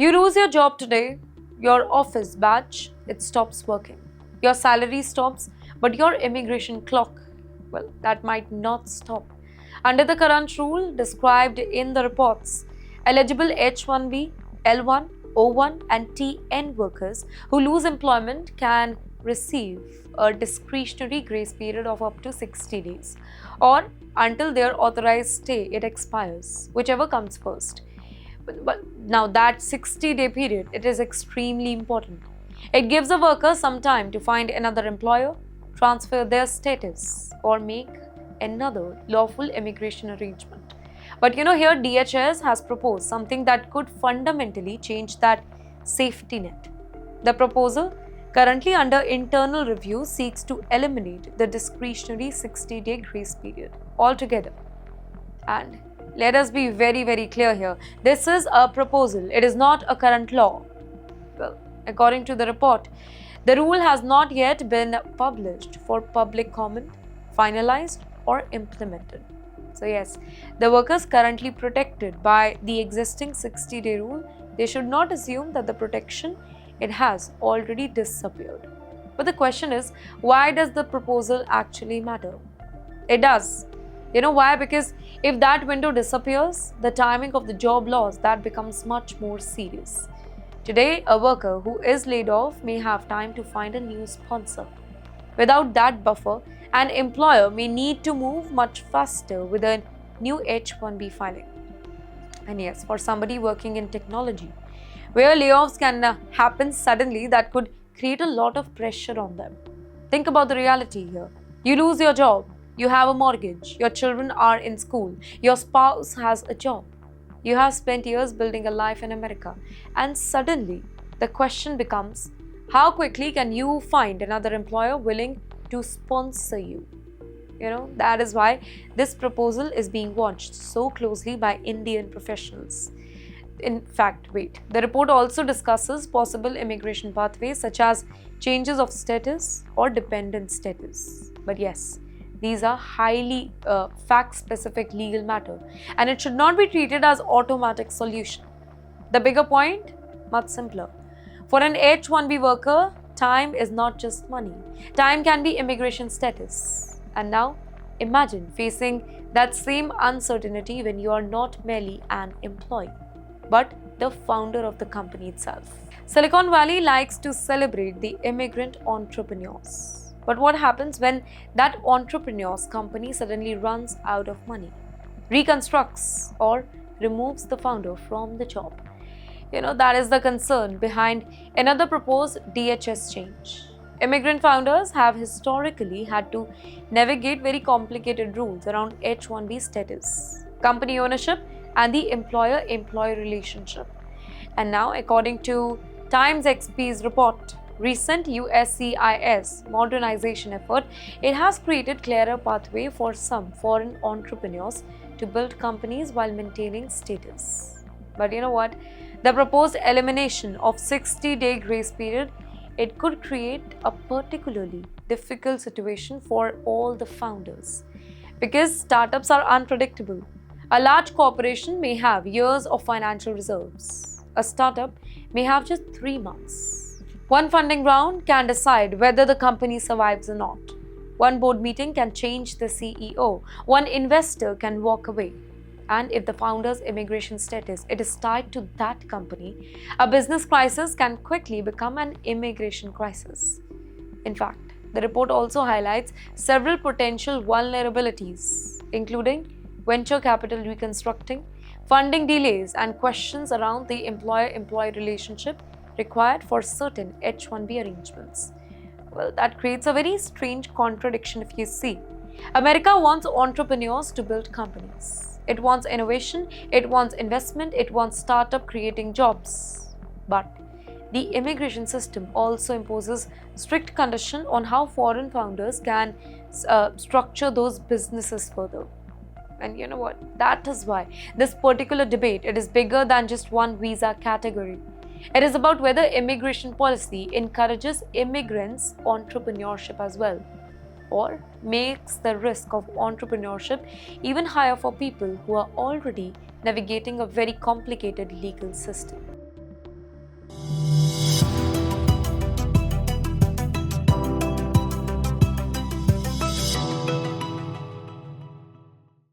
You lose your job today, your office badge, it stops working. Your salary stops, but your immigration clock, well, that might not stop. Under the current rule described in the reports, eligible H-1B, L-1, O-1 and T-N workers who lose employment can receive a discretionary grace period of up to 60 days or until their authorized stay it expires, whichever comes first. But now that 60-day period, it is extremely important. It gives a worker some time to find another employer, transfer their status, or make another lawful immigration arrangement. But here DHS has proposed something that could fundamentally change that safety net. The proposal, currently under internal review, seeks to eliminate the discretionary 60-day grace period altogether. And let us be very, very clear here. This is a proposal. It is not a current law. Well, according to the report, the rule has not yet been published for public comment, finalized or implemented. So yes, the workers currently protected by the existing 60-day rule, they should not assume that the protection it has already disappeared. But the question is, why does the proposal actually matter? It does. You know why? Because if that window disappears, the timing of the job loss that becomes much more serious. Today, a worker who is laid off may have time to find a new sponsor. Without that buffer, an employer may need to move much faster with a new H-1B filing. And yes, for somebody working in technology, where layoffs can happen suddenly, that could create a lot of pressure on them. Think about the reality here. You lose your job, you have a mortgage, your children are in school, your spouse has a job. You have spent years building a life in America, and suddenly the question becomes, how quickly can you find another employer willing to sponsor you? That is why this proposal is being watched so closely by Indian professionals. In fact, the report also discusses possible immigration pathways such as changes of status or dependent status. But yes, these are highly fact-specific legal matter, and it should not be treated as automatic solution. The bigger point, much simpler. For an H-1B worker, time is not just money. Time can be immigration status. And now, imagine facing that same uncertainty when you are not merely an employee, but the founder of the company itself. Silicon Valley likes to celebrate the immigrant entrepreneurs. But what happens when that entrepreneur's company suddenly runs out of money, reconstructs, or removes the founder from the job? That is the concern behind another proposed DHS change. Immigrant founders have historically had to navigate very complicated rules around H-1B status, company ownership, and the employer-employee relationship. And now, according to TimesXP's report, recent USCIS modernization effort, it has created clearer pathway for some foreign entrepreneurs to build companies while maintaining status. But you know what? The proposed elimination of 60-day grace period, it could create a particularly difficult situation for all the founders because startups are unpredictable. A large corporation may have years of financial reserves. A startup may have just 3 months. One funding round can decide whether the company survives or not. One board meeting can change the CEO. One investor can walk away. And if the founder's immigration status it is tied to that company, a business crisis can quickly become an immigration crisis. In fact, the report also highlights several potential vulnerabilities, including venture capital reconstructing, funding delays, and questions around the employer-employee relationship required for certain H-1B arrangements. Well, that creates a very strange contradiction if you see. America wants entrepreneurs to build companies. It wants innovation, it wants investment, it wants startup creating jobs. But the immigration system also imposes strict conditions on how foreign founders can structure those businesses further. And you know what? That is why this particular debate, it is bigger than just one visa category. It is about whether immigration policy encourages immigrants' entrepreneurship as well, or makes the risk of entrepreneurship even higher for people who are already navigating a very complicated legal system.